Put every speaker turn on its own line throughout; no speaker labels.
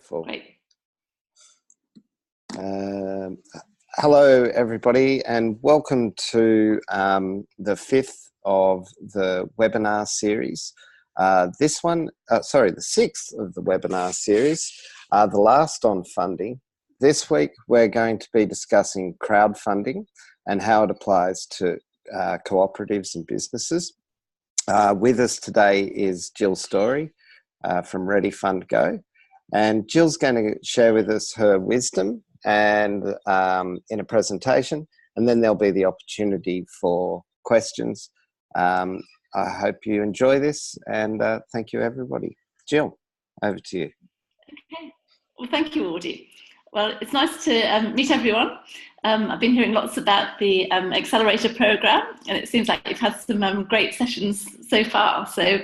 Great.
Hello, everybody, and welcome to the fifth of the webinar series. The sixth of the webinar series, the last on funding. This week, we're going to be discussing crowdfunding and how it applies to cooperatives and businesses. With us today is Jill Storey from Ready Fund Go. And Jill's going to share with us her wisdom and in a presentation, and then there'll be the opportunity for questions. I hope you enjoy this, and thank you, everybody. Jill, over to you.
Okay. Well, thank you, Audie. Well, it's nice to meet everyone. I've been hearing lots about the Accelerator programme, and it seems like you've had some great sessions so far, so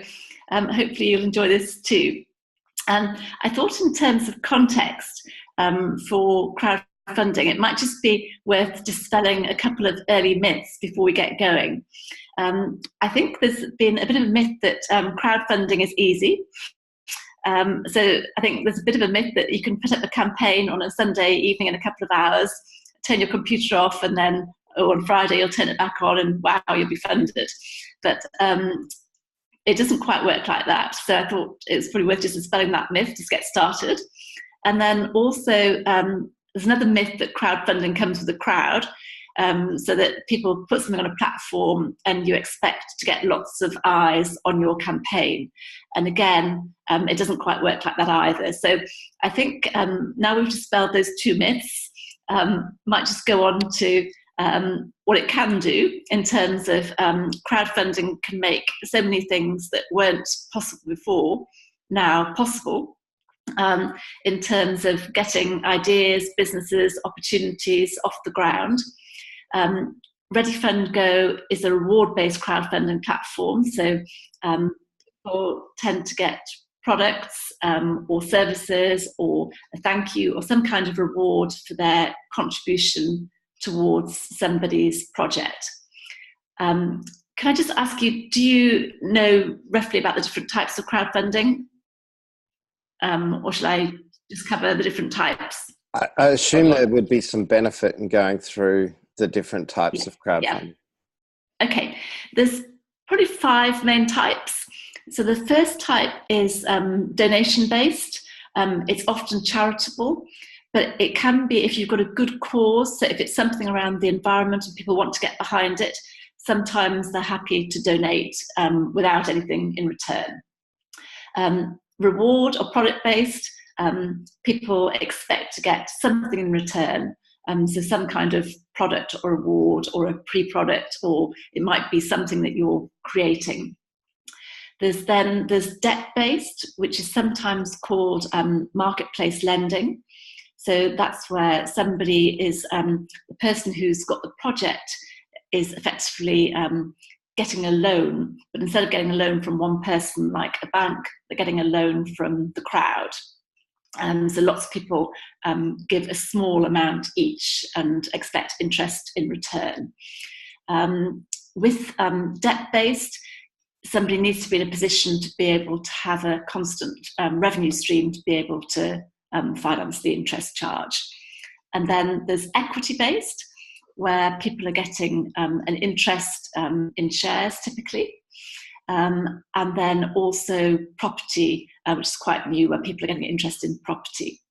hopefully you'll enjoy this too. I thought in terms of context for crowdfunding, it might just be worth dispelling a couple of early myths before we get going. I think there's been a bit of a myth that crowdfunding is easy. So I think there's a bit of a myth that you can put up a campaign on a Sunday evening in a couple of hours, turn your computer off, and then on Friday you'll turn it back on and wow, you'll be funded. But it doesn't quite work like that. So I thought it was probably worth just dispelling that myth, just get started. And then also there's another myth that crowdfunding comes with a crowd, so that people put something on a platform and you expect to get lots of eyes on your campaign. And again, it doesn't quite work like that either. So I think now we've dispelled those two myths, might just go on to what it can do in terms of crowdfunding can make so many things that weren't possible before now possible, in terms of getting ideas, businesses, opportunities off the ground. Ready Fund Go is a reward-based crowdfunding platform, so people tend to get products or services or a thank you or some kind of reward for their contribution towards somebody's project. Can I just ask you, do you know roughly about the different types of crowdfunding? Or shall I just cover the different types?
I assume there would be some benefit in going through the different types of crowdfunding.
Yeah. Okay, there's probably 5 main types. So the first type is donation-based. It's often charitable, but it can be if you've got a good cause. So if it's something around the environment and people want to get behind it, sometimes they're happy to donate without anything in return. Reward or product-based, people expect to get something in return. So some kind of product or reward or a pre-product, or it might be something that you're creating. There's debt-based, which is sometimes called marketplace lending. So that's where somebody is, the person who's got the project is effectively getting a loan, but instead of getting a loan from one person like a bank, they're getting a loan from the crowd. So lots of people give a small amount each and expect interest in return. With debt-based, somebody needs to be in a position to be able to have a constant revenue stream to be able to finance the interest charge. And then there's equity-based, where people are getting an interest in shares typically. And then also property, which is quite new, where people are getting interest in property.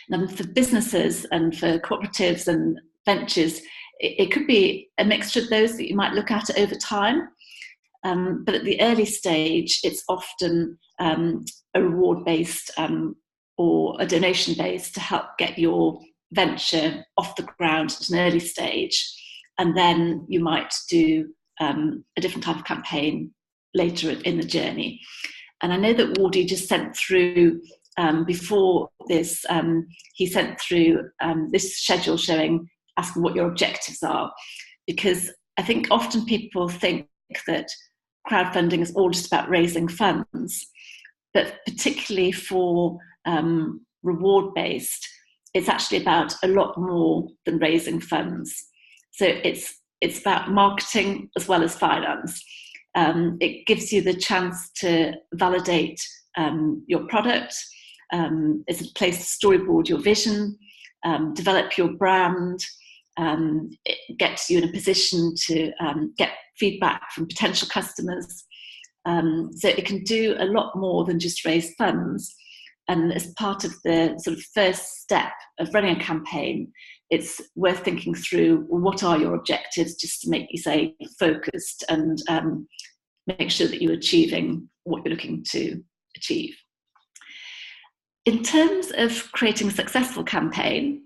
Now for businesses and for cooperatives and ventures, it could be a mixture of those that you might look at over time. But at the early stage, it's often a reward-based or a donation-based to help get your venture off the ground at an early stage. And then you might do a different type of campaign later in the journey. And I know that Wardy just sent through, before this, he sent through this schedule asking what your objectives are. Because I think often people think that crowdfunding is all just about raising funds, but particularly for reward-based, it's actually about a lot more than raising funds. So it's about marketing as well as finance. It gives you the chance to validate your product, It's a place to storyboard your vision, develop your brand, it gets you in a position to get feedback from potential customers. So it can do a lot more than just raise funds. And as part of the sort of first step of running a campaign, it's worth thinking through, well, what are your objectives, just to make you say focused and make sure that you're achieving what you're looking to achieve. In terms of creating a successful campaign,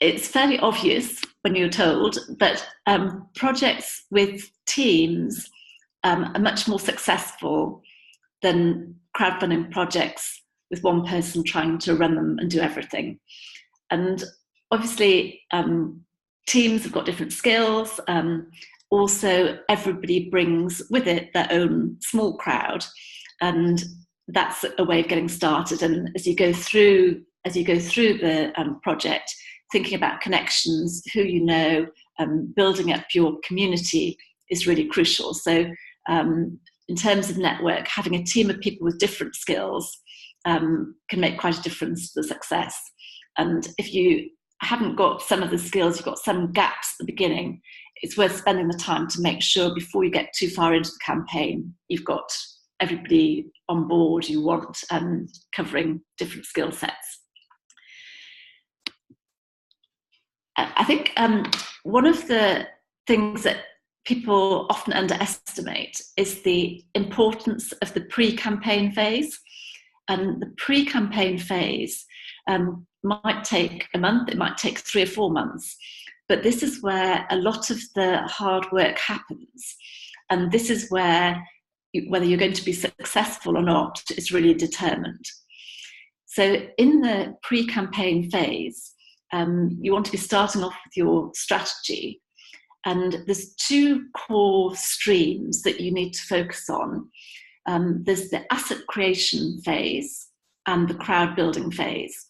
it's fairly obvious when you're told that projects with teams are much more successful than crowdfunding projects with one person trying to run them and do everything. And obviously, teams have got different skills. Also, everybody brings with it their own small crowd, and that's a way of getting started. And as you go through the project, thinking about connections, who you know, building up your community is really crucial. So in terms of network, having a team of people with different skills can make quite a difference to the success. And if you haven't got some of the skills, you've got some gaps at the beginning, it's worth spending the time to make sure before you get too far into the campaign, you've got everybody on board you want, covering different skill sets. I think one of the things that people often underestimate is the importance of the pre-campaign phase. And the pre-campaign phase might take a month, it might take 3 or 4 months, but this is where a lot of the hard work happens. And this is where whether you're going to be successful or not is really determined. So in the pre-campaign phase, you want to be starting off with your strategy. And there's 2 core streams that you need to focus on. There's the asset creation phase and the crowd building phase.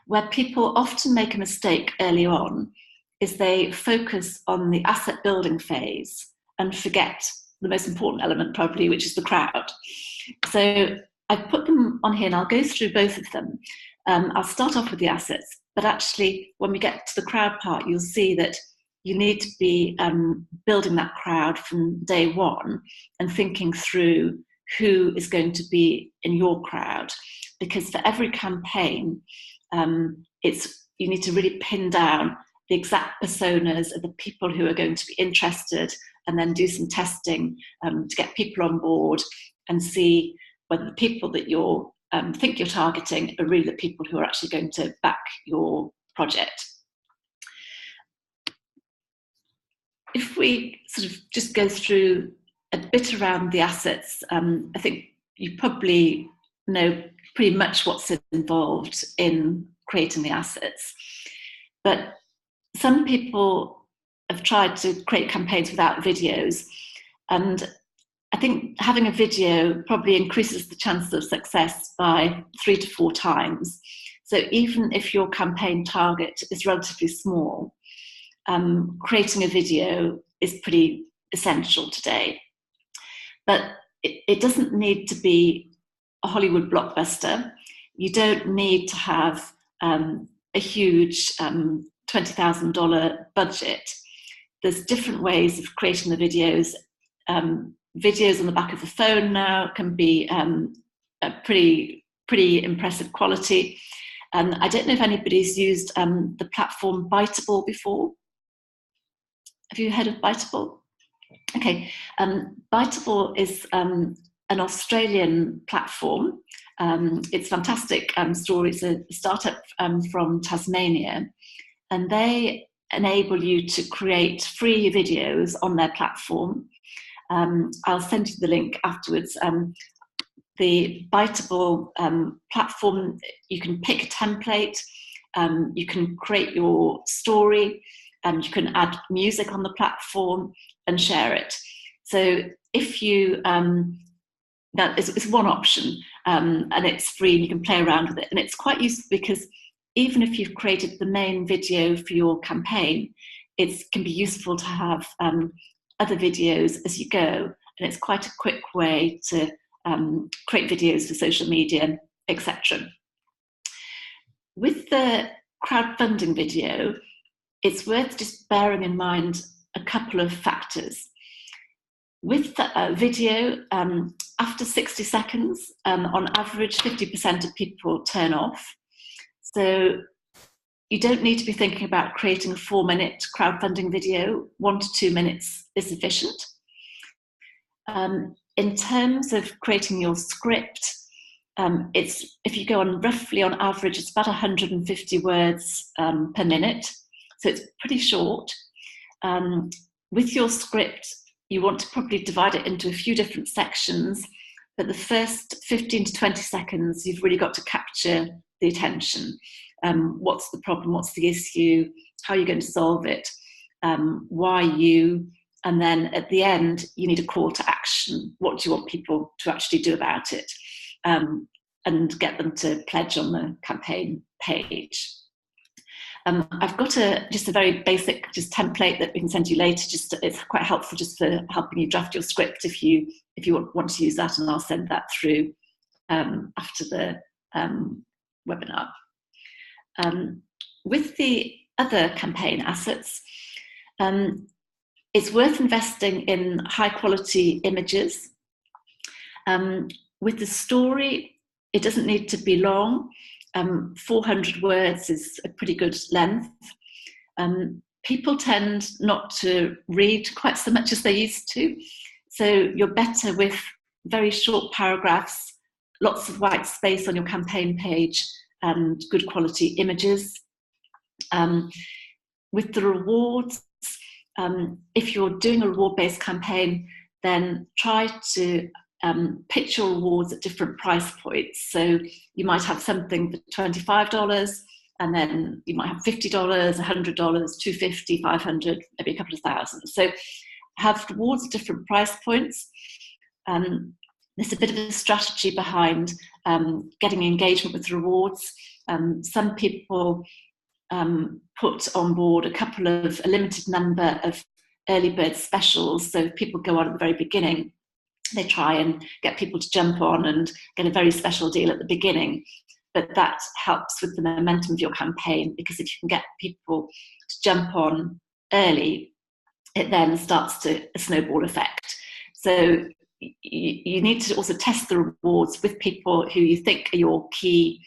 Where people often make a mistake early on is they focus on the asset building phase and forget the most important element probably, which is the crowd. So I've put them on here and I'll go through both of them. I'll start off with the assets, but actually when we get to the crowd part, you'll see that you need to be building that crowd from day one and thinking through who is going to be in your crowd. Because for every campaign, you need to really pin down the exact personas of the people who are going to be interested, and then do some testing to get people on board and see whether the people that you think you're targeting are really the people who are actually going to back your project. If we sort of just go through a bit around the assets, I think you probably know pretty much what's involved in creating the assets. But some people have tried to create campaigns without videos, and I think having a video probably increases the chances of success by 3 to 4 times. So even if your campaign target is relatively small, creating a video is pretty essential today. But it doesn't need to be a Hollywood blockbuster. You don't need to have a huge $20,000 budget. There's different ways of creating the videos. Videos on the back of the phone now can be a pretty impressive quality. I don't know if anybody's used the platform Biteable before. Have you heard of Biteable? Okay, Biteable is an Australian platform. It's a fantastic story. It's a startup from Tasmania, and they enable you to create free videos on their platform. I'll send you the link afterwards. The Biteable platform, you can pick a template, you can create your story, and you can add music on the platform and share it. So if you, that is one option, and it's free and you can play around with it. And it's quite useful because even if you've created the main video for your campaign, it can be useful to have other videos as you go. And it's quite a quick way to create videos for social media etc. With the crowdfunding video, it's worth just bearing in mind a couple of factors. With the video, after 60 seconds, on average, 50% of people turn off. So you don't need to be thinking about creating a 4-minute crowdfunding video. 1 to 2 minutes is sufficient. In terms of creating your script, if you go on roughly on average, it's about 150 words per minute. So it's pretty short. With your script, you want to probably divide it into a few different sections, but the first 15 to 20 seconds, you've really got to capture the attention. What's the problem? What's the issue? How are you going to solve it? Why you? And then at the end, you need a call to action. What do you want people to actually do about it? And get them to pledge on the campaign page. I've got just a very basic template that we can send you later. It's quite helpful just for helping you draft your script if you want to use that, and I'll send that through after the webinar. With the other campaign assets, it's worth investing in high quality images. With the story, it doesn't need to be long. 400 words is a pretty good length. People tend not to read quite so much as they used to, so you're better with very short paragraphs, lots of white space on your campaign page, and good quality images. With the rewards, if you're doing a reward-based campaign, then try to pitch your rewards at different price points. So you might have something for $25, and then you might have $50, $100, $250, $500, maybe a couple of thousand. So have rewards at different price points. There's a bit of a strategy behind getting engagement with rewards. Some people put on board a limited number of early bird specials. So if people go on at the very beginning, they try and get people to jump on and get a very special deal at the beginning. But that helps with the momentum of your campaign, because if you can get people to jump on early, it then starts a snowball effect. So you need to also test the rewards with people who you think are your key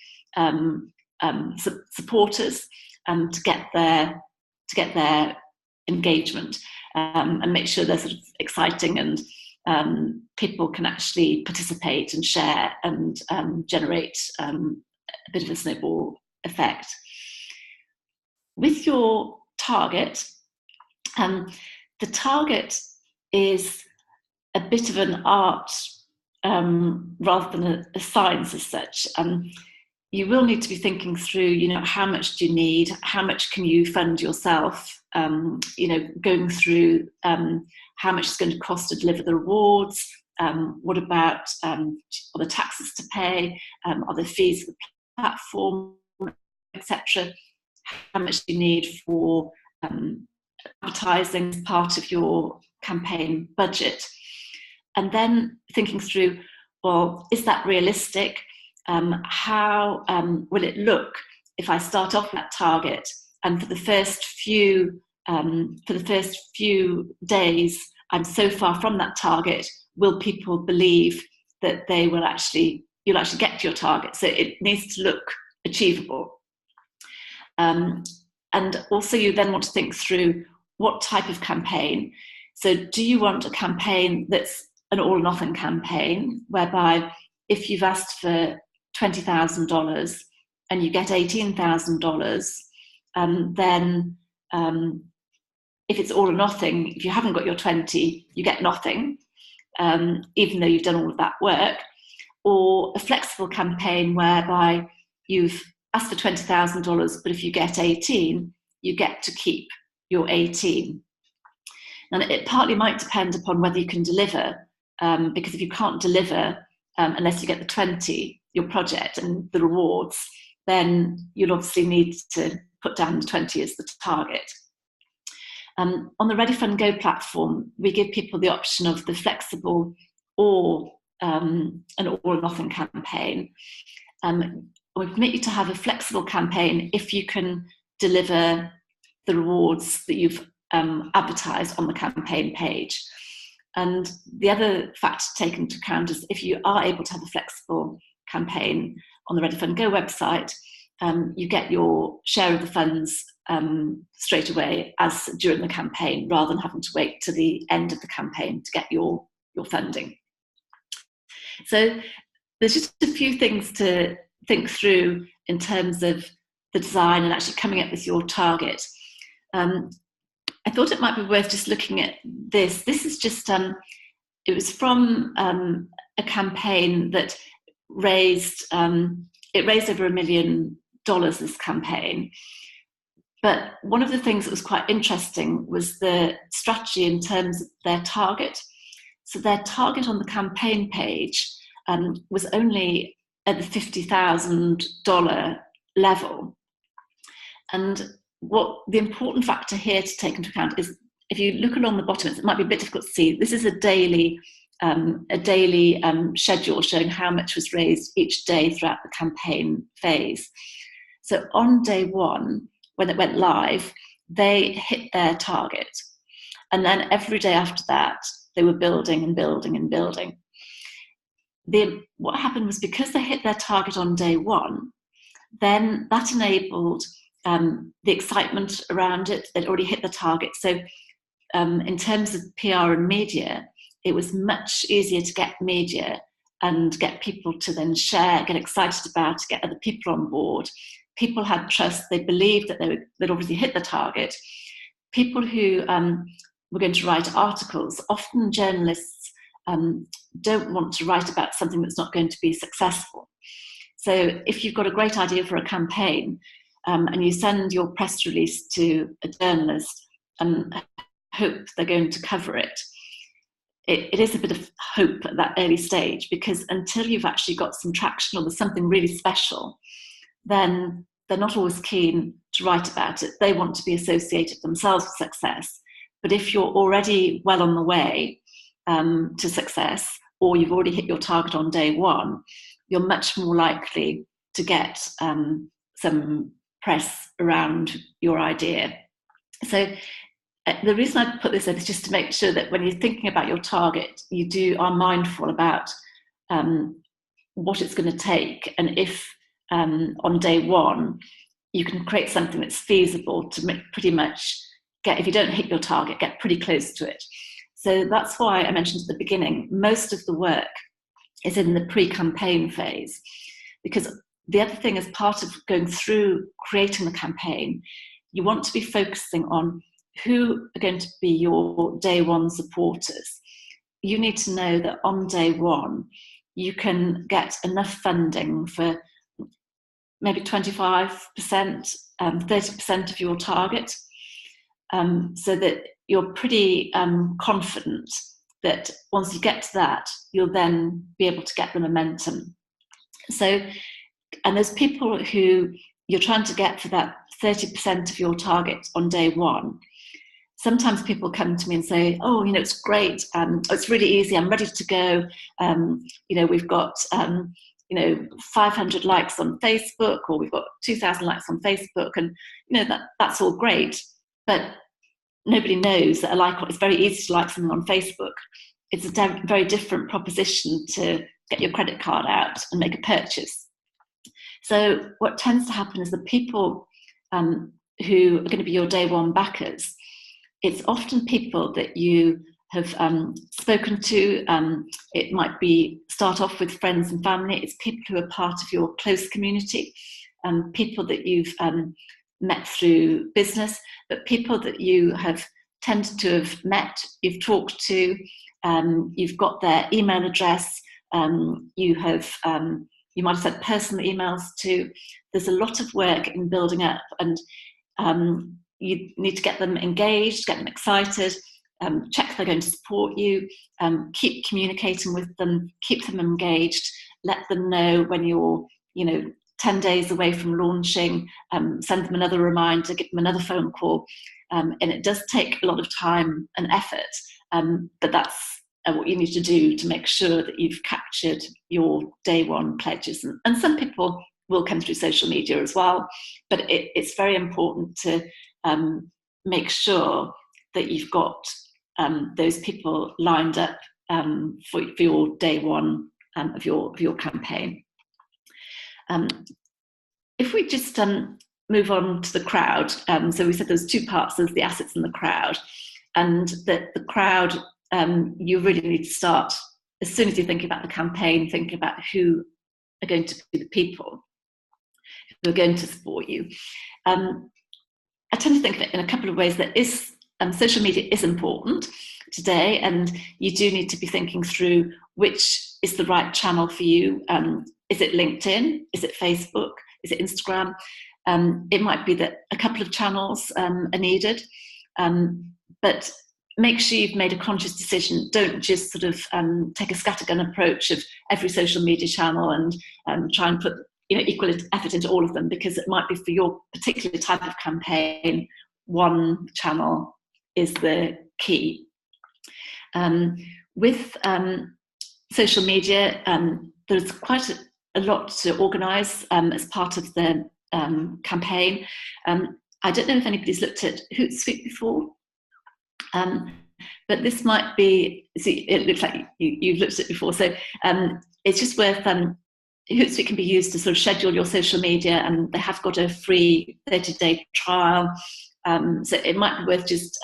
supporters, to get their engagement, and make sure they're sort of exciting and people can actually participate and share and generate a bit of a snowball effect. With your target, the target is a bit of an art rather than a science as such. You will need to be thinking through, how much do you need? How much can you fund yourself? Going through how much it's going to cost to deliver the rewards. What about are the taxes to pay? Are the fees for the platform, etc.? How much do you need for advertising as part of your campaign budget? And then thinking through, well, is that realistic? How will it look if I start off that target, and for the first few days I'm so far from that target, will people believe that you'll actually get to your target? So it needs to look achievable. And also you then want to think through what type of campaign. So do you want a campaign that's an all or nothing campaign, whereby if you've asked for $20,000 and you get $18,000, then if it's all or nothing, if you haven't got your 20, you get nothing, even though you've done all of that work? Or a flexible campaign whereby you've asked for $20,000, but if you get 18, you get to keep your 18. And it partly might depend upon whether you can deliver, because if you can't deliver unless you get the 20, your project and the rewards, then you'll obviously need to put down the 20 as the target. On the Ready Fund Go platform, we give people the option of the flexible or an all or nothing campaign. we permit you to have a flexible campaign if you can deliver the rewards that you've advertised on the campaign page. And the other factor to take into account is if you are able to have a flexible campaign on the Ready Fund Go website, you get your share of the funds straight away as during the campaign, rather than having to wait to the end of the campaign to get your funding. So there's just a few things to think through in terms of the design and actually coming up with your target. I thought it might be worth just looking at this. This is just, it was from a campaign that raised, it raised over $1 million, this campaign. But one of the things that was quite interesting was the strategy in terms of their target. So their target on the campaign page was only at the $50,000 level. And what the important factor here to take into account is, if you look along the bottom, it might be a bit difficult to see. This is a daily schedule showing how much was raised each day throughout the campaign phase. So on day one, when it went live, they hit their target. And then every day after that, they were building and building and building. What happened was, because they hit their target on day one, then that enabled the excitement around it. They'd already hit the target. So in terms of PR and media, it was much easier to get media and get people to then share, get excited about it, get other people on board. People had trust. They believed that they'd obviously hit the target. People who were going to write articles, often journalists don't want to write about something that's not going to be successful. So if you've got a great idea for a campaign, and you send your press release to a journalist and hope they're going to cover it, it is a bit of hope at that early stage, because until you've actually got some traction or there's something really special, then they're not always keen to write about it. They want to be associated themselves with success. But if you're already well on the way to success, or you've already hit your target on day one, you're much more likely to get some press around your idea. So the reason I put this in is just to make sure that when you're thinking about your target, you are mindful about what it's going to take, and if on day one you can create something that's feasible to pretty much get, if you don't hit your target, get pretty close to it. So that's why I mentioned at the beginning, most of the work is in the pre-campaign phase, because the other thing, as part of going through creating the campaign, you want to be focusing on who are going to be your day one supporters. You need to know that on day one, you can get enough funding for maybe 25%, 30% of your target, so that you're pretty confident that once you get to that, you'll then be able to get the momentum. So, and there's people who you're trying to get for that 30% of your target on day one. Sometimes people come to me and say, oh, it's great, it's really easy, I'm ready to go, we've got 500 likes on Facebook, or we've got 2,000 likes on Facebook, and that's all great, but nobody knows that it's very easy to like something on Facebook. It's a very different proposition to get your credit card out and make a purchase. So what tends to happen is the people who are going to be your day one backers, it's often people that you have spoken to. It might be start off with friends and family. It's people who are part of your close community, people that you've met through business, but people that you have tended to have met, you've talked to, you've got their email address, you might have sent personal emails to. There's a lot of work in building up, and you need to get them engaged, get them excited, check they're going to support you, keep communicating with them, keep them engaged, let them know when you're 10 days away from launching, send them another reminder, give them another phone call. And it does take a lot of time and effort, but that's what you need to do to make sure that you've captured your day one pledges. And some people will come through social media as well, but it's very important to make sure that you've got those people lined up for your day one of your campaign. If we just move on to the crowd, so we said there's two parts, there's the assets and the crowd, and the crowd, you really need to start, as soon as you think about the campaign, think about who are going to be the people who are going to support you. I tend to think of it in a couple of ways. That is, social media is important today, and you do need to be thinking through which is the right channel for you. Is it LinkedIn? Is it Facebook? Is it Instagram? It might be that a couple of channels are needed, but make sure you've made a conscious decision. Don't just sort of take a scattergun approach of every social media channel and try and put equal effort into all of them, because it might be for your particular type of campaign, one channel is the key. With social media, there's quite a lot to organise as part of the campaign. I don't know if anybody's looked at Hootsuite before, but this might be, see, it looks like you've looked at it before, so it's just worth, Hootsuite can be used to sort of schedule your social media, and they have got a free 30-day trial, so it might be worth just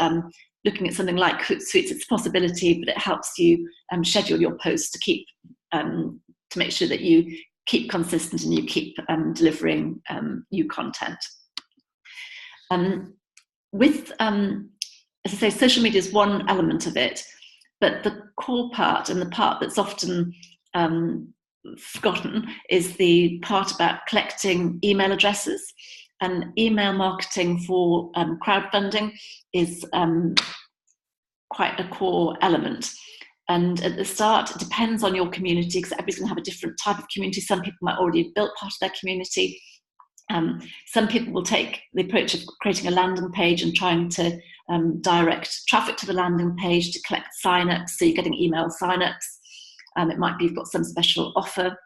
looking at something like Hootsuite. It's a possibility, but it helps you schedule your posts to keep to make sure that you keep consistent and you keep delivering new content. With, as I say, social media is one element of it, but the core part, and the part that's often forgotten, is the part about collecting email addresses. And email marketing for crowdfunding is quite a core element. And at the start, it depends on your community, because everybody's going to have a different type of community. Some people might already have built part of their community. Some people will take the approach of creating a landing page and trying to direct traffic to the landing page to collect sign-ups, so you're getting email sign-ups. It might be you've got some special offer.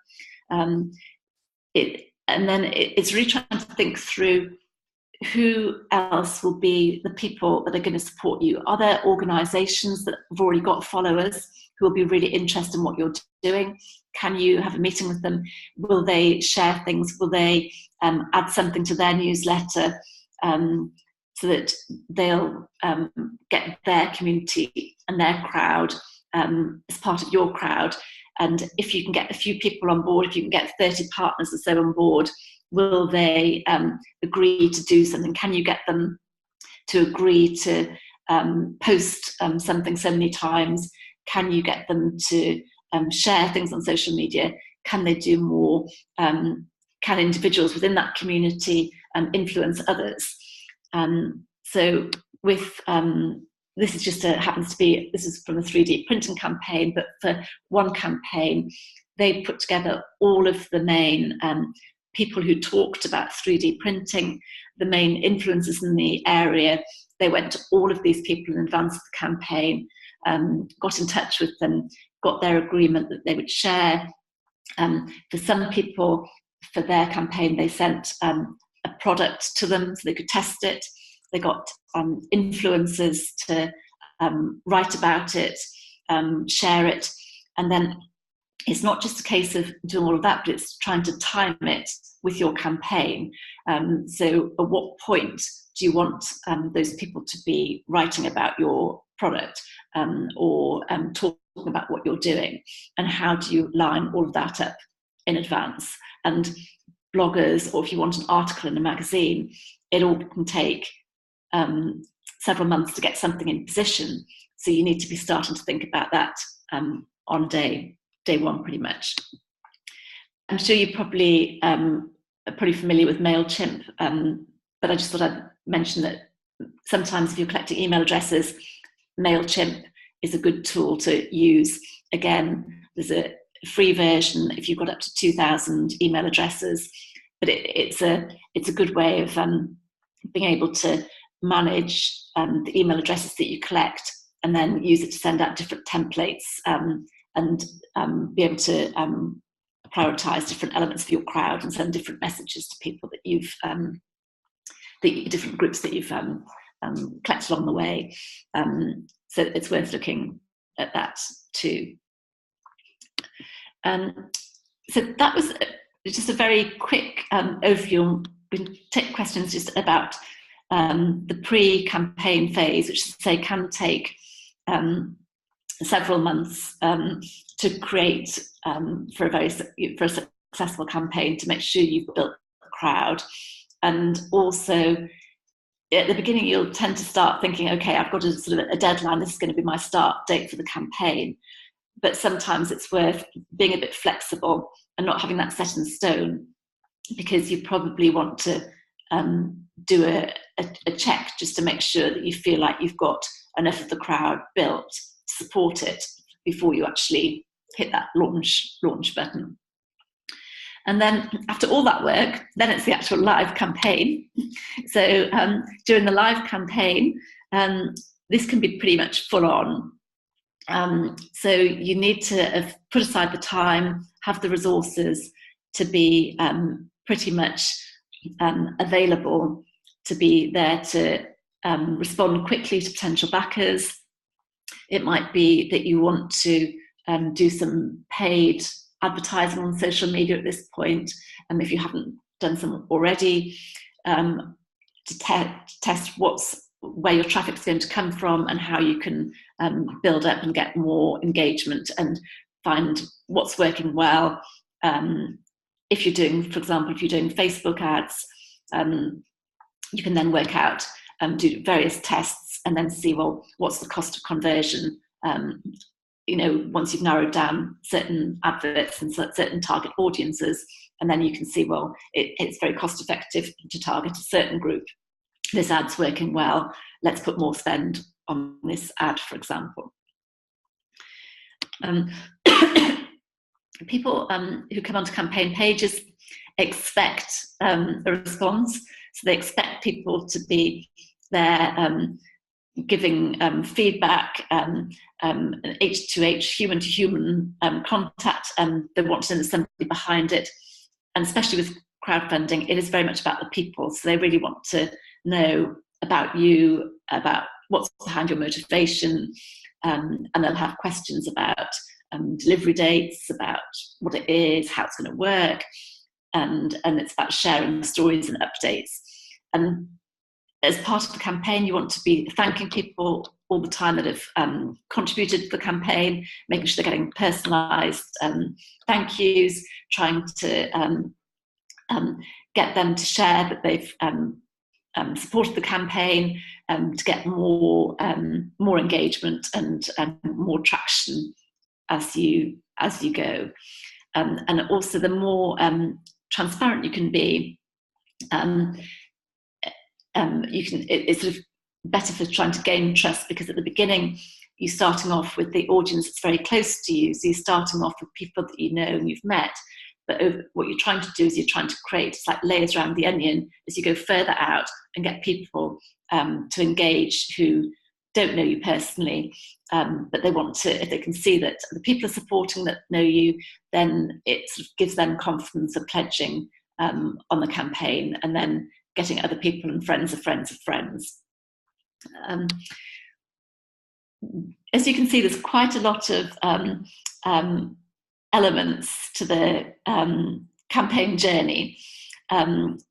And then it's really trying to think through who else will be the people that are going to support you. Are there organisations that have already got followers who will be really interested in what you're doing? Can you have a meeting with them? Will they share things? Will they add something to their newsletter so that they'll get their community and their crowd as part of your crowd? And if you can get a few people on board, if you can get 30 partners or so on board, will they agree to do something? Can you get them to agree to post something so many times? Can you get them to share things on social media? Can they do more? Can individuals within that community influence others? So with this is just happens to be, this is from a 3D printing campaign, but for one campaign, they put together all of the main people who talked about 3D printing, the main influencers in the area. They went to all of these people in advance of the campaign, got in touch with them, got their agreement that they would share. For some people, for their campaign, they sent a product to them so they could test it. They got influencers to write about it, share it, and then it's not just a case of doing all of that, but it's trying to time it with your campaign. So at what point do you want those people to be writing about your product or talking about what you're doing? And how do you line all of that up in advance? And bloggers, or if you want an article in a magazine, it all can take several months to get something in position. So you need to be starting to think about that on day one, pretty much. I'm sure you probably are pretty familiar with MailChimp, but I just thought I'd mention that sometimes if you're collecting email addresses, MailChimp is a good tool to use. Again, there's a free version if you've got up to 2,000 email addresses, but it's a good way of being able to manage the email addresses that you collect and then use it to send out different templates, and be able to prioritize different elements of your crowd and send different messages to people that you've the different groups that you've collected along the way. So it's worth looking at that too. So that was just a very quick overview. We can take questions just about the pre-campaign phase, which can take several months to create for a successful campaign, to make sure you've built the crowd. And also at the beginning, you'll tend to start thinking, okay, I've got a deadline, this is going to be my start date for the campaign. But sometimes it's worth being a bit flexible and not having that set in stone, because you probably want to do a check just to make sure that you feel like you've got enough of the crowd built to support it before you actually hit that launch button. And then after all that work, then it's the actual live campaign. So during the live campaign, this can be pretty much full on. So you need to have put aside the time, have the resources to be pretty much available, to be there to respond quickly to potential backers. It might be that you want to do some paid advertising on social media at this point, and if you haven't done some already, to test where your traffic's going to come from and how you can build up and get more engagement and find what's working well. If you're doing, for example, if you're doing Facebook ads, you can then work out, do various tests and then see, well, what's the cost of conversion? Once you've narrowed down certain adverts and certain target audiences, and then you can see, well, it's very cost effective to target a certain group. This ad's working well, let's put more spend on this ad, for example. People who come onto campaign pages expect a response. So they expect people to be there giving feedback, H2H, human-to-human contact, and they want to know there's somebody behind it. And especially with crowdfunding, it is very much about the people. So they really want to know about you, about what's behind your motivation, and they'll have questions about delivery dates, about what it is, how it's going to work, and it's about sharing stories and updates. And as part of the campaign, you want to be thanking people all the time that have contributed to the campaign, making sure they're getting personalised thank yous, trying to get them to share that they've supported the campaign, to get more engagement and more traction as you go. And also, the more transparent you can be, it's sort of better for trying to gain trust, because at the beginning you're starting off with the audience that's very close to you, so you're starting off with people that you know and you've met. But what you're trying to do is you're trying to create, it's like layers around the onion as you go further out and get people to engage who don't know you personally, but they want to, if they can see that the people are supporting that know you, then it sort of gives them confidence of pledging on the campaign, and then getting other people and friends of friends of friends. As you can see, there's quite a lot of elements to the campaign journey, and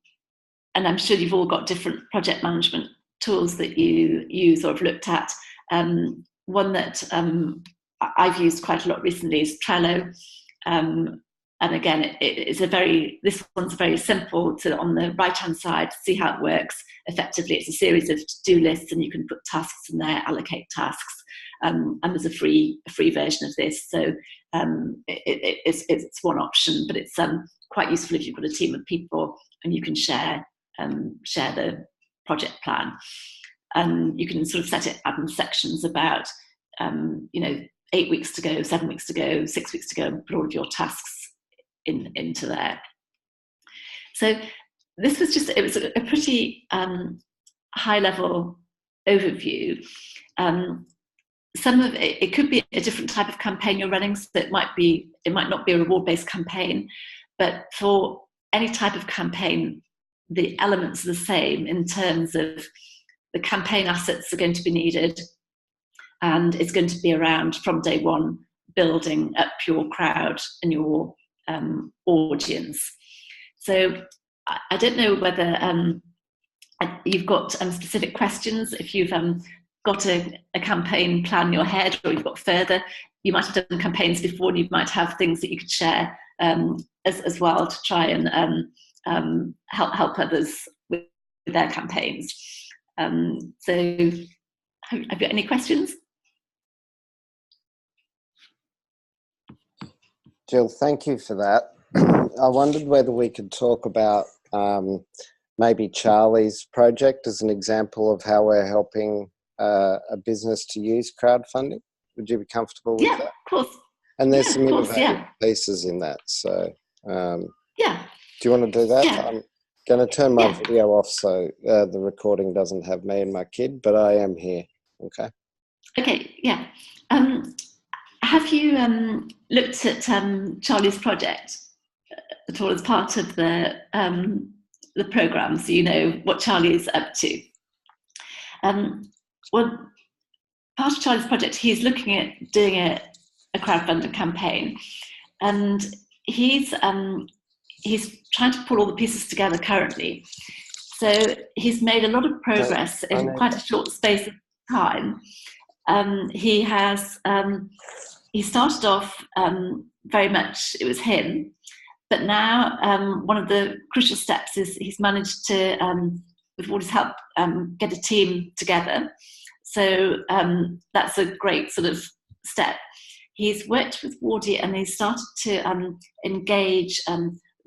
I'm sure you've all got different project management tools that you use or have looked at. One that I've used quite a lot recently is Trello, and again, this one's very simple to, on the right hand side, see how it works effectively. It's a series of to-do lists, and you can put tasks in there, allocate tasks, and there's a free version of this. So it's one option, but it's quite useful if you've got a team of people and you can share the project plan, and you can sort of set it up in sections about 8 weeks to go, 7 weeks to go, 6 weeks to go, and put all of your tasks into there. So this was it was a pretty high level overview. some of it, it could be a different type of campaign you're running, so it might not be a reward-based campaign, but for any type of campaign, the elements are the same in terms of the campaign assets are going to be needed, and it's going to be around from day one, building up your crowd and your audience. So I don't know whether you've got specific questions. If you've got a campaign plan in your head, or you've got further, you might have done campaigns before, and you might have things that you could share as well to try and help others with their campaigns. So have you got any questions?
Jill, thank you for that. I wondered whether we could talk about maybe Charlie's project as an example of how we're helping a business to use crowdfunding. Would you be comfortable with that?
Yeah, of course.
And there's some innovative pieces in that. So
yeah.
Do you want to do that?
Yeah.
I'm going to turn my video off so the recording doesn't have me and my kid, but I am here. Okay.
Okay, yeah. Have you looked at Charlie's project at all as part of the programme, so you know what Charlie is up to? Well, part of Charlie's project, he's looking at doing a crowdfunding campaign, and he's trying to pull all the pieces together currently. So he's made a lot of progress in quite a short space of time. He started off very much, it was him, but now one of the crucial steps is he's managed to, with all his help, get a team together. So that's a great sort of step. He's worked with Wardy, and he's started to engage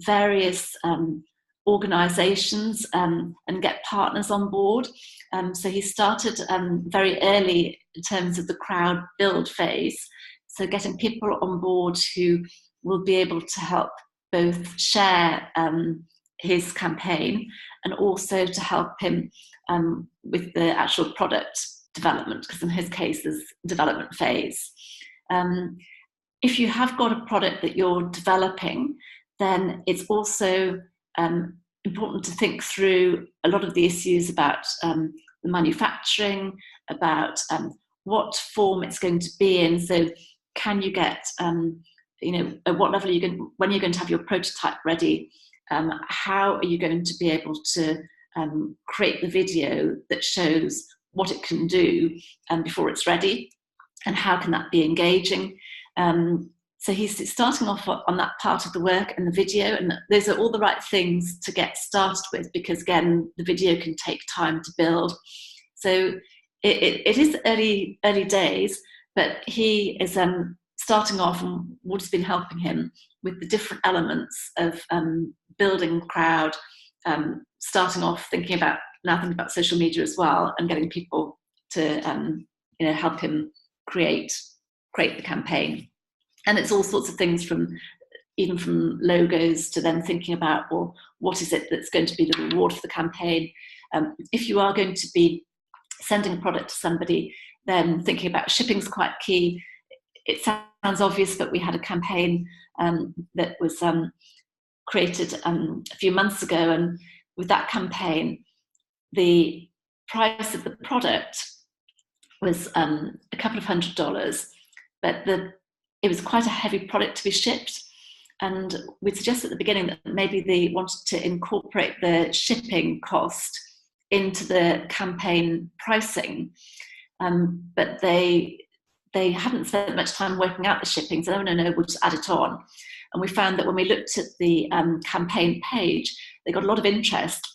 various organisations and get partners on board. So he started very early in terms of the crowd build phase. So getting people on board who will be able to help both share his campaign and also to help him with the actual product development, because in his case there's development phase. If you have got a product that you're developing, then it's also important to think through a lot of the issues about the manufacturing, about what form it's going to be in. So can you get, at what level when you're going to have your prototype ready, how are you going to be able to create the video that shows what it can do before it's ready, and how can that be engaging? So he's starting off on that part of the work and the video, and those are all the right things to get started with, because again, the video can take time to build. So it is early days, but he is starting off, and Wood's been helping him with the different elements of building crowd, starting off thinking about social media as well, and getting people to help him create the campaign. And it's all sorts of things, even from logos to then thinking about, well, what is it that's going to be the reward for the campaign? If you are going to be sending a product to somebody, then thinking about shipping is quite key. It sounds obvious, but we had a campaign that was created a few months ago, and with that campaign, the price of the product was a couple of $100, but it was quite a heavy product to be shipped, and we suggested at the beginning that maybe they wanted to incorporate the shipping cost into the campaign pricing, but they hadn't spent much time working out the shipping, so no, we'll just add it on. And we found that when we looked at the campaign page, they got a lot of interest,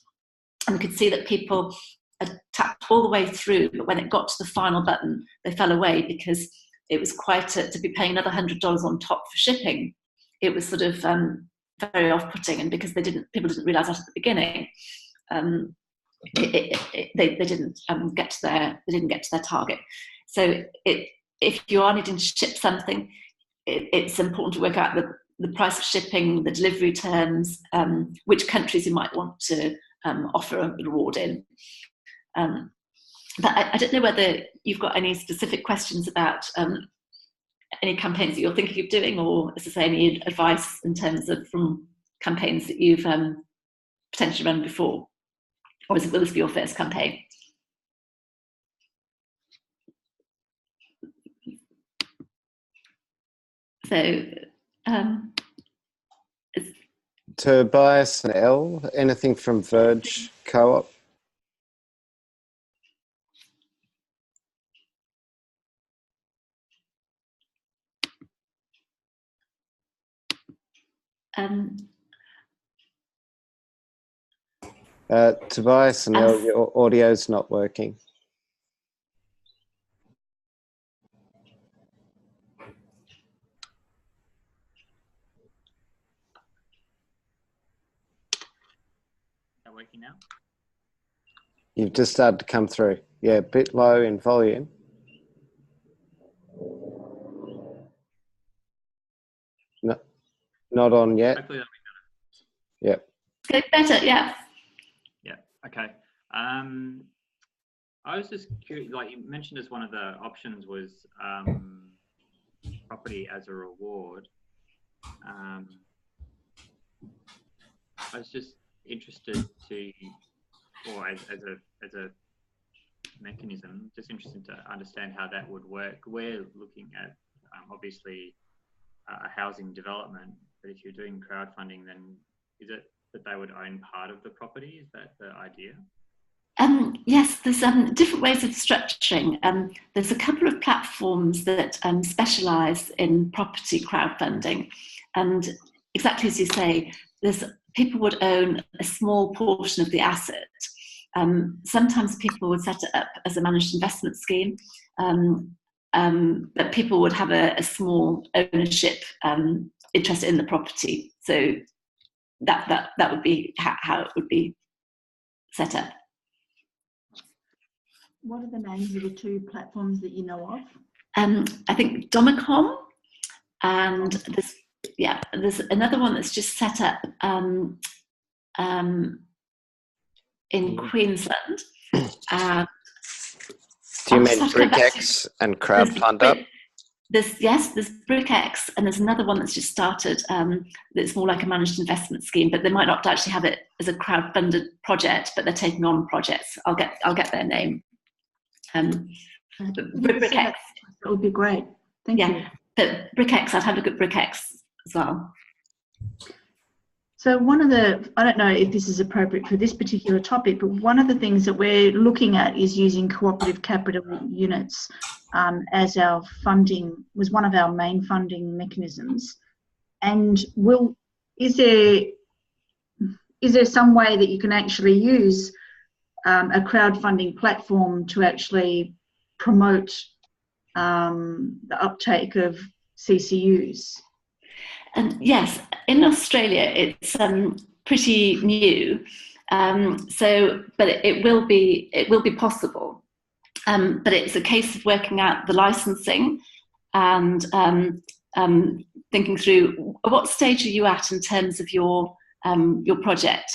and we could see that people had tapped all the way through, but when it got to the final button, they fell away because it was quite to be paying another $100 on top for shipping. It was sort of very off-putting, and because people didn't realise that at the beginning, they didn't get to their target. So if you are needing to ship something, it's important to work out the price of shipping, the delivery terms, which countries you might want to offer a reward in. But I don't know whether you've got any specific questions about any campaigns that you're thinking of doing, or, as I say, any advice in terms of from campaigns that you've potentially run before, or will this be your first campaign? So,
Tobias and Elle, anything from Verge Co-op? Tobias and Elle, your audio's not working.
Working now?
You've just started to come through. Yeah, a bit low in volume. No, not on yet.
Hopefully that'll be better.
Yep.
It's better, yeah.
Yeah, okay. I was just curious, like you mentioned as one of the options was property as a reward. I was just interested to, or as a mechanism, just interested to understand how that would work. We're looking at obviously a housing development, but if you're doing crowdfunding, then is it that they would own part of the property? Is that the idea?
Yes, there's different ways of structuring. There's a couple of platforms that specialise in property crowdfunding, and exactly as you say, people would own a small portion of the asset. Sometimes people would set it up as a managed investment scheme, but people would have a small ownership interest in the property. So that would be how it would be set up.
What are the names of the two platforms that you know of?
I think Domicom, and there's another one that's just set up in Queensland.
Do you mean BrickX and Crowdfunder?
There's BrickX, and there's another one that's just started that's more like a managed investment scheme, but they might not actually have it as a crowd-funded project, but they're taking on projects. I'll get their name. BrickX.
That would be great. Thank you.
But BrickX, I'd have a look at BrickX as well.
So one of the, I don't know if this is appropriate for this particular topic, but one of the things that we're looking at is using cooperative capital units as our funding, was one of our main funding mechanisms. And is there some way that you can actually use a crowdfunding platform to actually promote the uptake of CCUs?
And yes, in Australia it's pretty new, but it will be possible. But it's a case of working out the licensing and thinking through what stage are you at in terms of your project.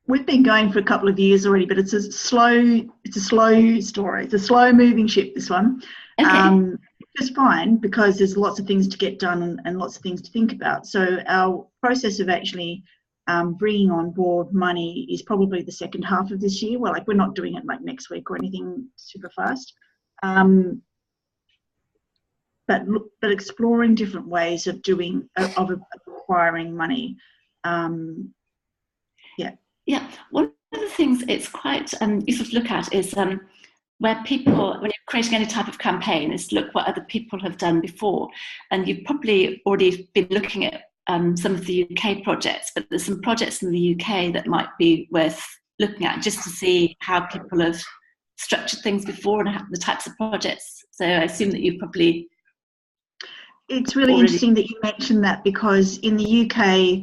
We've been going for a couple of years already, but it's a slow story. It's a slow moving ship, this one.
Okay.
It's fine because there's lots of things to get done and lots of things to think about. So our process of actually bringing on board money is probably the second half of this year. Well, like we're not doing it like next week or anything super fast. But exploring different ways of acquiring money.
Yeah, one of the things it's quite useful to look at is where people, when you're creating any type of campaign, is look what other people have done before. And you've probably already been looking at some of the UK projects, but there's some projects in the UK that might be worth looking at just to see how people have structured things before and the types of projects. So I assume that you've probably...
It's really interesting that you mentioned that, because in the UK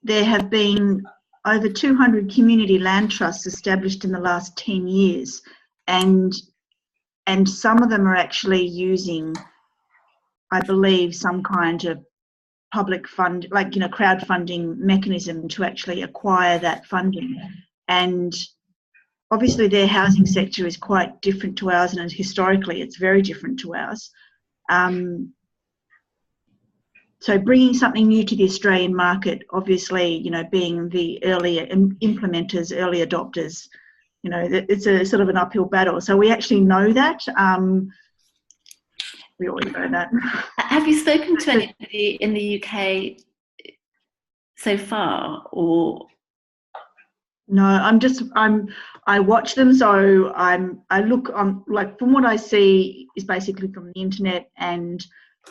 there have been over 200 community land trusts established in the last 10 years. And some of them are actually using, I believe, some kind of public fund, like, crowdfunding mechanism to actually acquire that funding. And obviously their housing sector is quite different to ours, and historically it's very different to ours. So bringing something new to the Australian market, obviously, you know, being the early implementers, early adopters, you know, it's a sort of an uphill battle. So we actually know that. We always know that.
Have you spoken to anybody in the UK so far, or?
No, I watch them, so I look on, like, from what I see is basically from the internet, and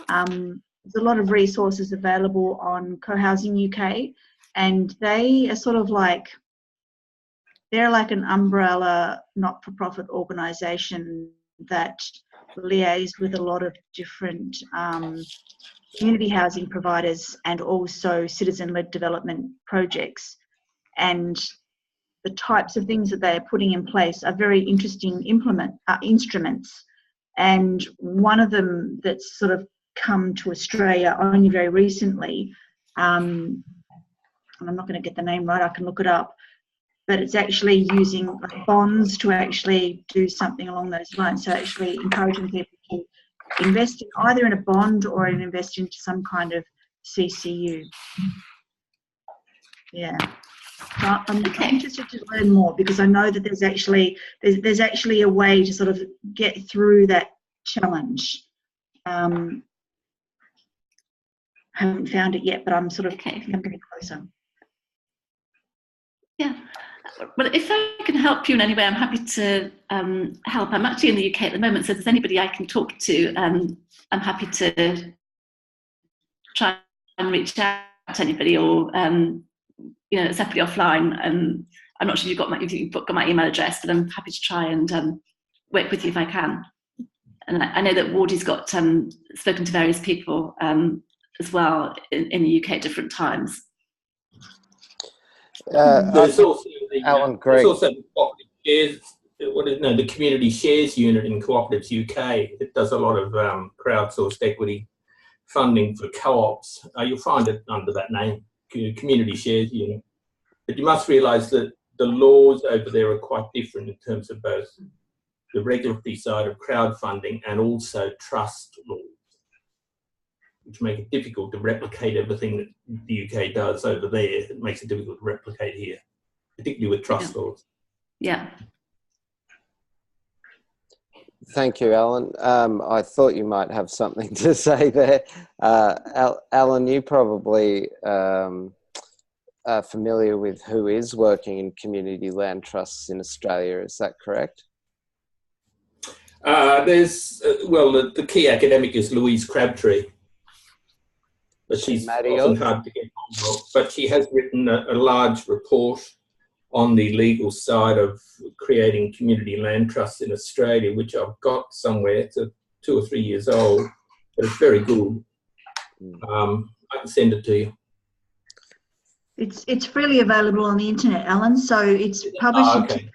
there's a lot of resources available on Co-Housing UK, and they are sort of like, they're like an umbrella not-for-profit organisation that liaise with a lot of different community housing providers and also citizen-led development projects. And the types of things that they are putting in place are very interesting instruments. And one of them that's sort of come to Australia only very recently, and I'm not going to get the name right, I can look it up, but it's actually using bonds to actually do something along those lines. So actually encouraging people to invest either in a bond or invest into some kind of CCU. Yeah. So I'm interested to learn more, because I know that there's actually a way to sort of get through that challenge. Haven't found it yet, but I'm sort of getting closer.
Yeah. Well, if I can help you in any way, I'm happy to help. I'm actually in the UK at the moment, so if there's anybody I can talk to, I'm happy to try and reach out to anybody, or you know, separately offline. I'm not sure you've got my email address, but I'm happy to try and work with you if I can. And I know that Wardy's got spoken to various people as well in the UK at different times.
There's also
Alan, Greg.
there's also the cooperative shares, the community shares unit in Cooperatives UK. It does a lot of crowdsourced equity funding for co-ops. You'll find it under that name, community shares unit. But you must realise that the laws over there are quite different in terms of both the regulatory side of crowdfunding and also trust laws, which make it difficult to replicate everything that the UK does over there. It makes it difficult to replicate here, particularly with trust laws.
Yeah.
Thank you, Alan. I thought you might have something to say there. Alan, you probably are familiar with who is working in community land trusts in Australia. Is that correct?
There's, the key academic is Louise Crabtree. But she's often hard to get hold of. But she has written a large report on the legal side of creating community land trusts in Australia, which I've got somewhere. It's 2 or 3 years old, but it's very good. I can send it to you.
It's freely available on the internet, Alan. So it's published in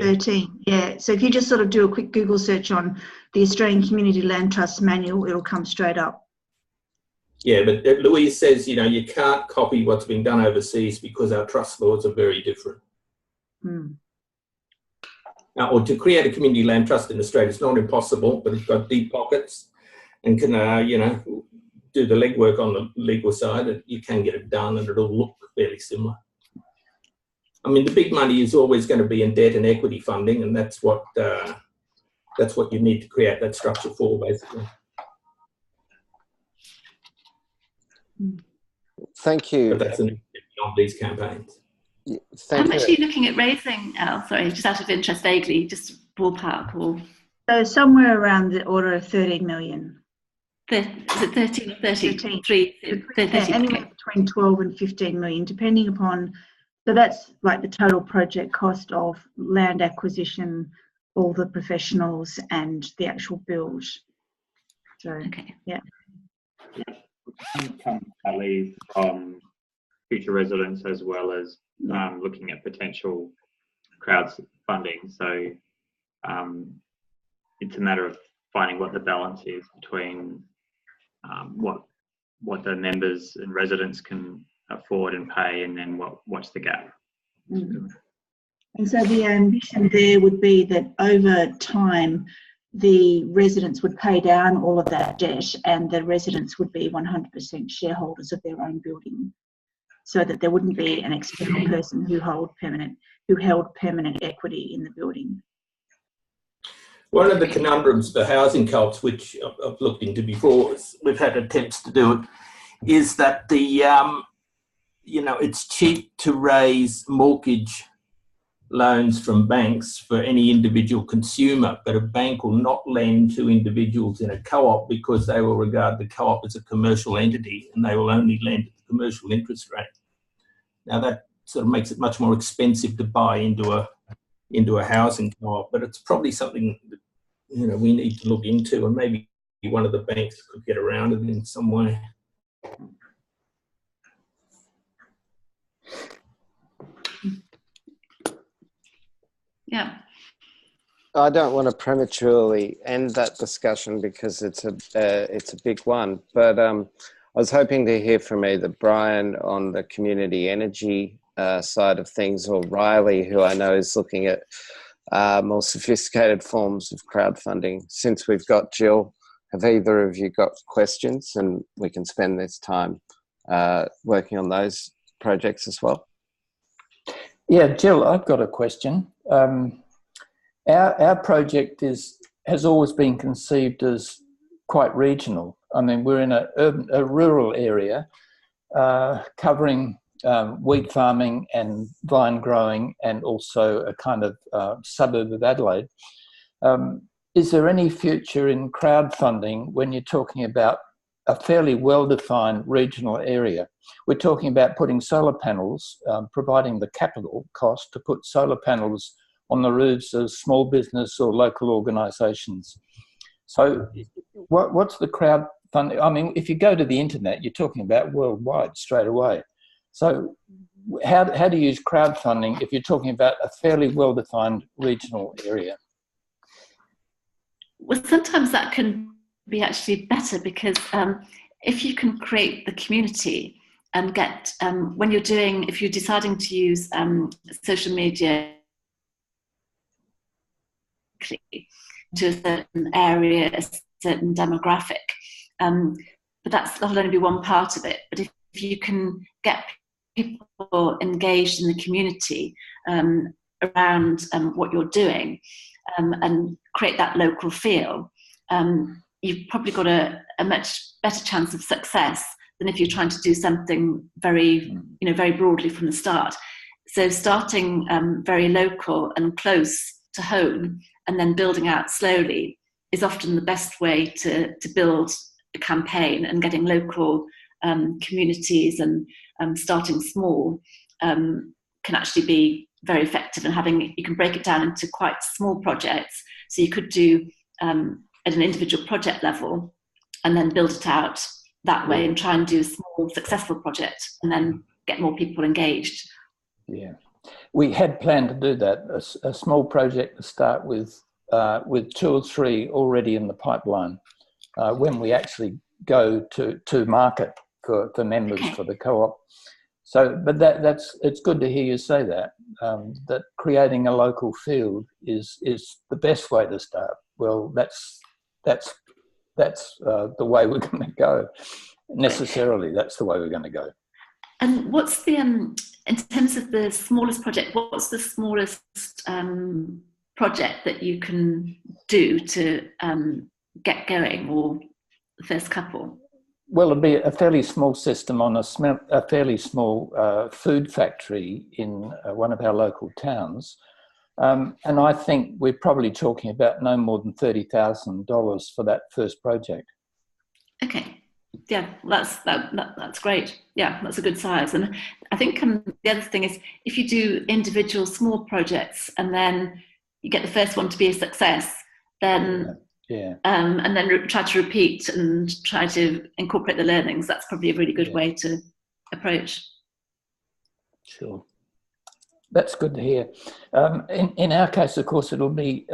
2013. Yeah. So if you just sort of do a quick Google search on the Australian Community Land Trust Manual, it'll come straight up. Yeah,
but Louise says, you can't copy what's been done overseas because our trust laws are very different. Now, or to create a community land trust in Australia, it's not impossible, but it's got deep pockets and can, do the legwork on the legal side. You can get it done and it'll look fairly similar. I mean, the big money is always going to be in debt and equity funding, and that's what you need to create that structure for, basically.
Thank you.
But that's beyond these campaigns.
How much are you looking at raising, Al? Sorry, just out of interest, vaguely, just ballpark, or?
So somewhere around the order of 13 million.
Is it 13 or 30?
13.
30,
anywhere between 12 and 15 million, depending upon, so that's like the total project cost of land acquisition, all the professionals and the actual build. So, yeah.
Come partly from future residents as well as looking at potential crowdfunding. So it's a matter of finding what the balance is between what the members and residents can afford and pay, and then what's the gap.
And so the ambition there would be that over time, the residents would pay down all of that debt and the residents would be 100% shareholders of their own building, so that there wouldn't be an external person who held permanent equity in the building.
One of the conundrums for housing co-ops, which I've looked into before, we've had attempts to do it, is that it's cheap to raise mortgage loans from banks for any individual consumer, but a bank will not lend to individuals in a co-op because they will regard the co-op as a commercial entity and they will only lend at the commercial interest rate. Now that sort of makes it much more expensive to buy into a housing co-op, but it's probably something that we need to look into, and maybe one of the banks could get around it in some way.
Yeah.
I don't want to prematurely end that discussion because it's a big one, but I was hoping to hear from either Brian on the community energy side of things, or Riley, who I know is looking at more sophisticated forms of crowdfunding. Since we've got Jill, have either of you got questions? And we can spend this time working on those projects as well.
Yeah, Jill, I've got a question. Our project has always been conceived as quite regional. I mean, we're in a rural area covering wheat farming and vine growing, and also a kind of suburb of Adelaide. Is there any future in crowdfunding when you're talking about a fairly well-defined regional area? We're talking about putting solar panels, providing the capital cost to put solar panels on the roofs of small business or local organisations. So what's the crowdfunding? I mean, if you go to the internet, you're talking about worldwide straight away. So how do you use crowdfunding if you're talking about a fairly well-defined regional area?
Well, sometimes that can be actually better, because if you can create the community and get, if you're deciding to use social media to a certain area, a certain demographic, but that'll only be one part of it. But if you can get people engaged in the community around what you're doing, and create that local feel, you've probably got a much better chance of success than if you're trying to do something very broadly from the start. So starting very local and close to home, and then building out slowly, is often the best way to build a campaign, and getting local communities and starting small can actually be very effective. And you can break it down into quite small projects. So you could do at an individual project level, and then build it out that way, and try and do a small successful project, and then get more people engaged.
Yeah, we had planned to do that, a small project to start with 2 or 3 already in the pipeline when we actually go to market for members for the co-op. So, but it's good to hear you say that, that creating a local field is the best way to start. Well, that's the way we're going to go. Necessarily, that's the way we're going to go.
And what's the in terms of the smallest project? What's the smallest project that you can do to get going, or the first couple?
Well, it'd be a fairly small system on a fairly small food factory in one of our local towns. And I think we're probably talking about no more than $30,000 for that first project.
Okay. Yeah, that's great. Yeah, that's a good size. And I think the other thing is, if you do individual small projects and then you get the first one to be a success, then and then try to repeat and try to incorporate the learnings, that's probably a really good way to approach.
Sure. That's good to hear. In our case, of course, it'll be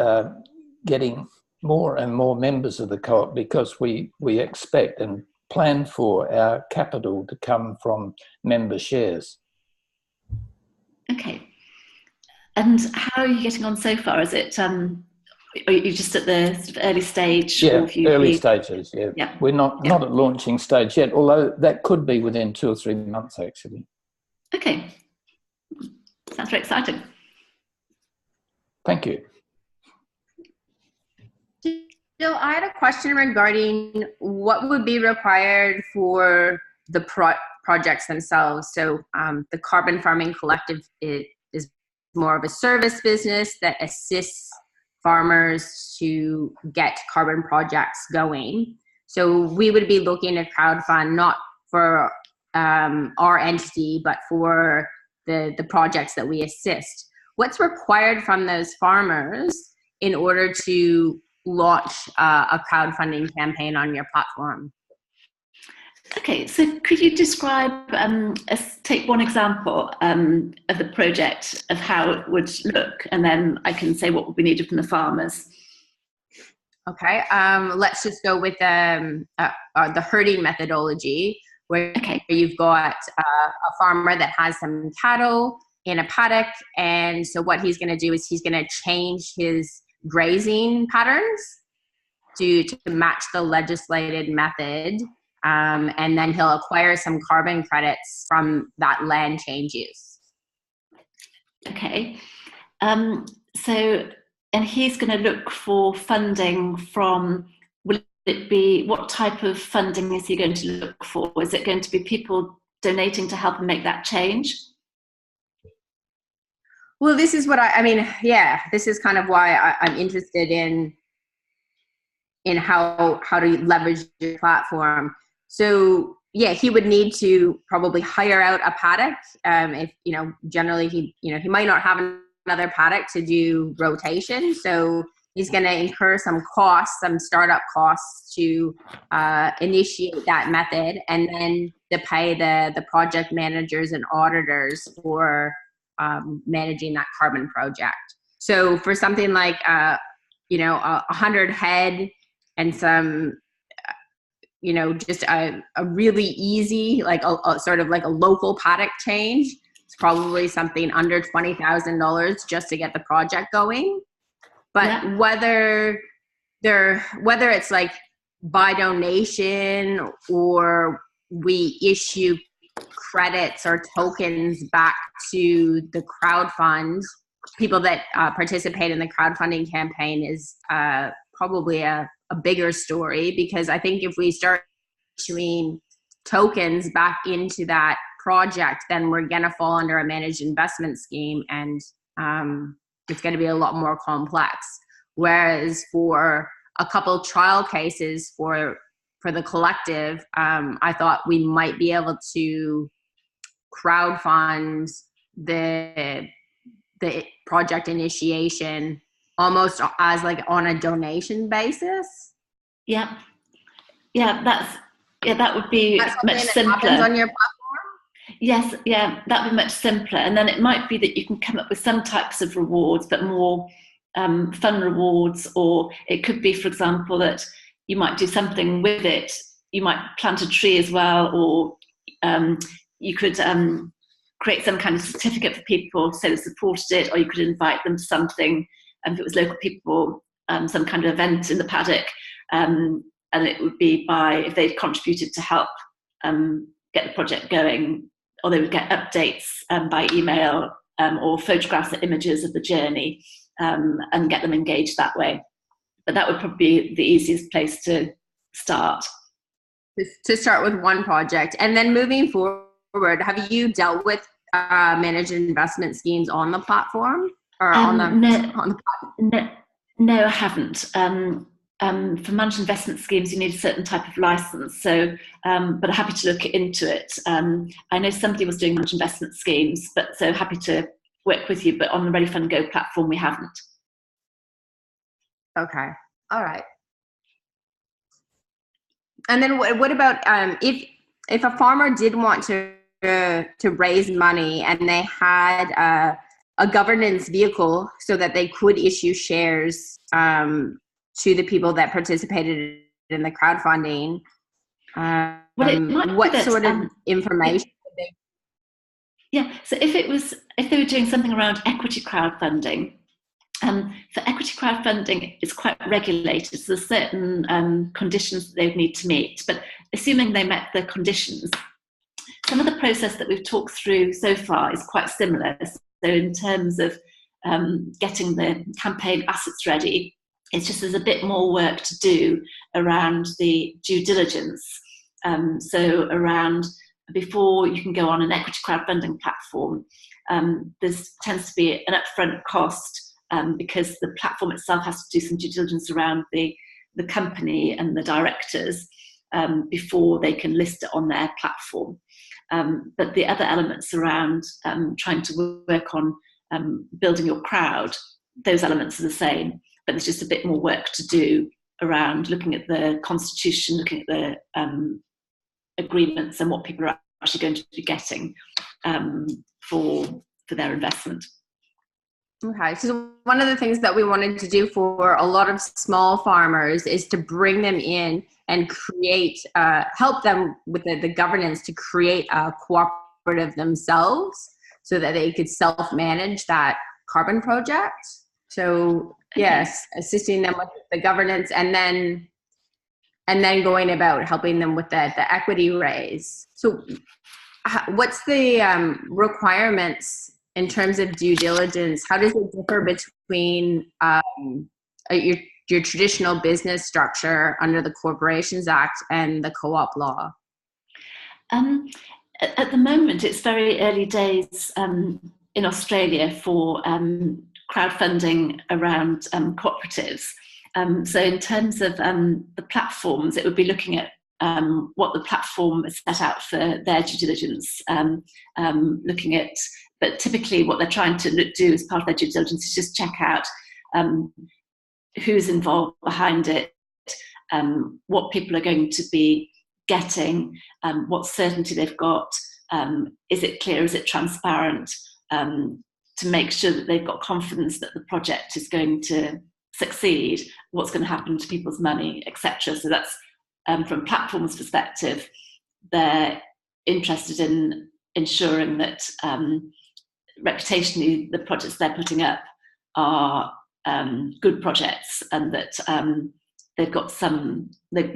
getting more and more members of the co-op, because we expect and plan for our capital to come from member shares.
Okay. And how are you getting on so far? Is it are you just at the sort of early stage?
Yeah,
or have you
early stages. Yeah,
yeah.
We're not at launching stage yet, although that could be within 2 or 3 months actually.
Okay, sounds very exciting.
Thank you.
Jill, I had a question regarding what would be required for the projects themselves. So the Carbon Farming Collective is more of a service business that assists farmers to get carbon projects going. So we would be looking to crowdfund not for our entity, but for the projects that we assist. What's required from those farmers in order to launch a crowdfunding campaign on your platform?
Okay, so could you describe, take one example of the project, of how it would look, and then I can say what would be needed from the farmers.
Okay, let's just go with the herding methodology, where you've got a farmer that has some cattle in a paddock, and so what he's going to do is he's going to change his grazing patterns to match the legislated method, and then he'll acquire some carbon credits from that land change use.
Okay, so, and he's going to look for funding from, will it be, what type of funding is he going to look for? Is it going to be people donating to help him make that change?
Well, this is what I mean, yeah, this is kind of why I'm interested in how to leverage your platform. So yeah, he would need to probably hire out a paddock. If, you know, generally he might not have another paddock to do rotation. So he's going to incur some costs, some startup costs to initiate that method, and then to pay the project managers and auditors for managing that carbon project. So for something like, 100 head and some, just a really easy, like a sort of like a local paddock change, it's probably something under $20,000 just to get the project going. But whether it's like by donation or we issue credits or tokens back to the crowdfund, people that participate in the crowdfunding campaign is probably a bigger story, because I think if we start issuing tokens back into that project, then we're going to fall under a managed investment scheme, and it's going to be a lot more complex. Whereas for a couple trial cases for the collective, I thought we might be able to crowdfund the project initiation almost as like on a donation basis.
Yeah, that would be much simpler.
Happens on your platform?
Yes, yeah, that would be much simpler. And then it might be that you can come up with some types of rewards, but more fun rewards, or it could be, for example, that you might do something with it. You might plant a tree as well, or you could create some kind of certificate for people so they supported it, or you could invite them to something, if it was local people, some kind of event in the paddock, and it would be if they'd contributed to help get the project going, or they would get updates by email, or photographs or images of the journey, and get them engaged that way. But that would probably be the easiest place to start.
To start with one project. And then moving forward, have you dealt with managed investment schemes on the platform? Or
No, I haven't. For managed investment schemes, you need a certain type of license. So, but I'm happy to look into it. I know somebody was doing managed investment schemes, but so happy to work with you. But on the Ready Fund Go platform, we haven't.
Okay. All right. And then what about if a farmer did want to raise money and they had a governance vehicle so that they could issue shares to the people that participated in the crowdfunding, what sort of information would they?
Yeah, so if they were doing something around equity crowdfunding, for equity crowdfunding, it's quite regulated. So there's certain conditions that they would need to meet. But assuming they met the conditions, some of the process that we've talked through so far is quite similar. So in terms of getting the campaign assets ready, it's just there's a bit more work to do around the due diligence. So around before you can go on an equity crowdfunding platform, there tends to be an upfront cost because the platform itself has to do some due diligence around the company and the directors before they can list it on their platform. But the other elements around trying to work on building your crowd, those elements are the same, but there's just a bit more work to do around looking at the constitution, looking at the agreements and what people are actually going to be getting for their investment.
Okay, so one of the things that we wanted to do for a lot of small farmers is to bring them in and create, help them with the governance to create a cooperative themselves so that they could self-manage that carbon project. So yes, assisting them with the governance and then going about helping them with the equity raise. So what's the requirements in terms of due diligence? How does it differ between your traditional business structure under the Corporations Act and the co-op law?
At the moment, it's very early days in Australia for crowdfunding around cooperatives. So in terms of the platforms, it would be looking at what the platform has set out for their due diligence, looking at, but typically what they're trying to do as part of their due diligence is just check out who's involved behind it, what people are going to be getting, what certainty they've got, is it clear, is it transparent, to make sure that they've got confidence that the project is going to succeed, what's going to happen to people's money, etc. So that's from platform's perspective, they're interested in ensuring that reputationally the projects they're putting up are good projects, and that they've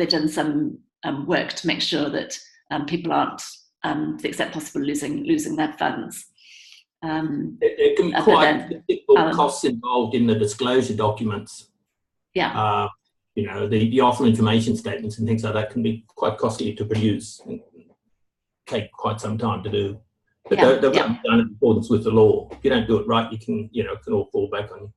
done some work to make sure that people aren't, to the extent possible, losing their funds.
There can be quite difficult costs involved in the disclosure documents.
Yeah.
The offer information statements and things like that can be quite costly to produce and take quite some time to do. But they've got to be done in accordance with the law. If you don't do it right, it can all fall back on you.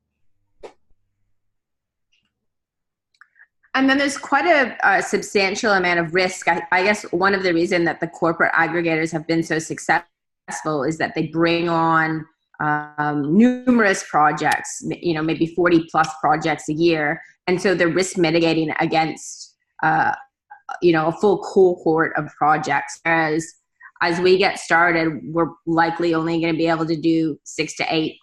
And then there's quite a substantial amount of risk. I guess one of the reasons that the corporate aggregators have been so successful is that they bring on numerous projects, maybe 40 plus projects a year. And so they're risk mitigating against, a full cohort of projects. Whereas as we get started, we're likely only going to be able to do 6 to 8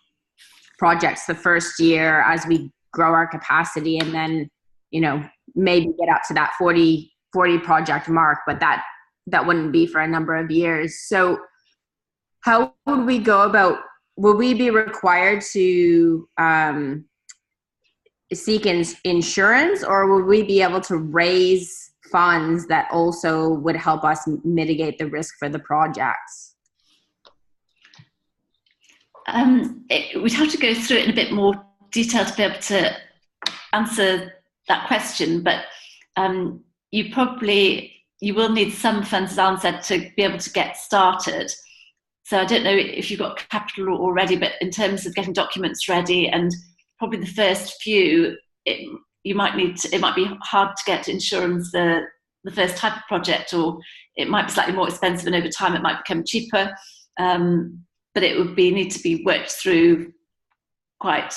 projects the first year as we grow our capacity, and then, maybe get up to that 40 project mark, but that wouldn't be for a number of years. So how would we go about, will we be required to seek insurance, or will we be able to raise funds that also would help us mitigate the risk for the projects?
We'd have to go through it in a bit more detail to be able to answer that question, but you will need some funds, as Alan said, to be able to get started. So I don't know if you've got capital already, but in terms of getting documents ready, and probably the first few, it might be hard to get insurance the first type of project, or it might be slightly more expensive, and over time it might become cheaper. But it would need to be worked through quite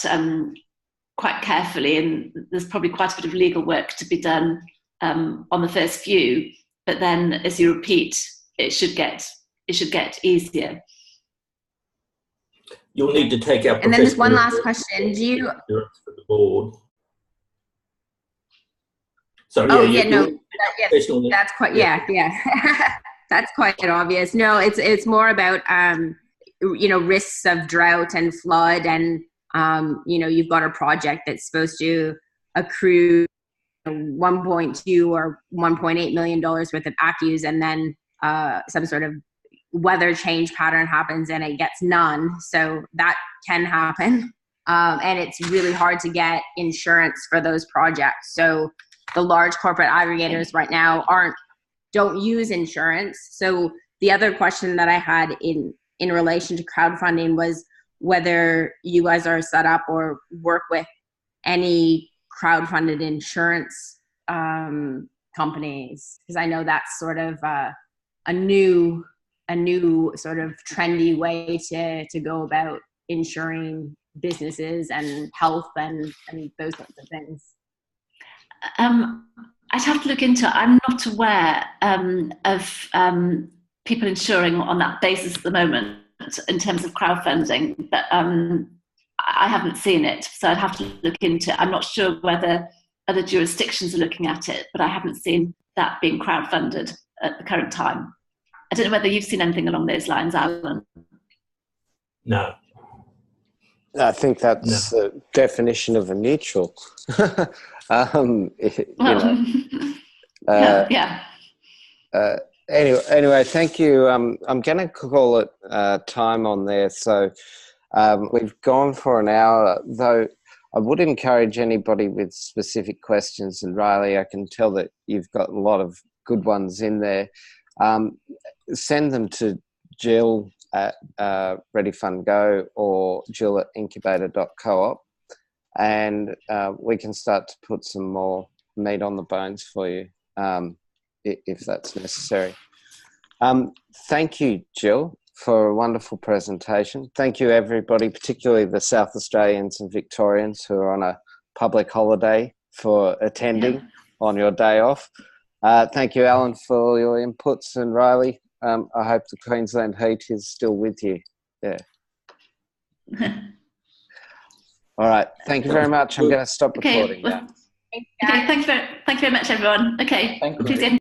carefully, and there's probably quite a bit of legal work to be done on the first few. But then, as you repeat, it should get easier.
You'll need to take out.
And then just one last question: do you?
For the board. So
that's quite that's quite obvious. No, it's more about risks of drought and flood, and you've got a project that's supposed to accrue 1.2 or 1.8 million dollars worth of ACCUs, and then some sort of weather change pattern happens and it gets none. So that can happen. And it's really hard to get insurance for those projects. So the large corporate aggregators right now don't use insurance. So the other question that I had in relation to crowdfunding was whether you guys are set up or work with any crowdfunded insurance companies, because I know that's sort of a new sort of trendy way to go about insuring businesses and health and those sorts of things.
I'd have to look into it. I'm not aware of people insuring on that basis at the moment in terms of crowdfunding, but I haven't seen it, so I'd have to look into it. I'm not sure whether other jurisdictions are looking at it, but I haven't seen that being crowdfunded at the current time. I don't know whether you've seen anything along those lines, Alan.
No.
I think that's the definition of a neutral. Anyway, thank you. I'm going to call it time on there. So we've gone for an hour, though I would encourage anybody with specific questions, and Riley, I can tell that you've got a lot of good ones in there. Send them to Jill at Ready Fund Go or Jill at incubator.coop, and we can start to put some more meat on the bones for you if that's necessary. Thank you, Jill, for a wonderful presentation. Thank you, everybody, particularly the South Australians and Victorians who are on a public holiday, for attending on your day off. Thank you, Alan, for your inputs, and Riley, I hope the Queensland heat is still with you. Yeah. All right. Thank you very much. I'm going to stop recording now.
Okay. Thank you very much, everyone. Okay.
Thank you.
Please end.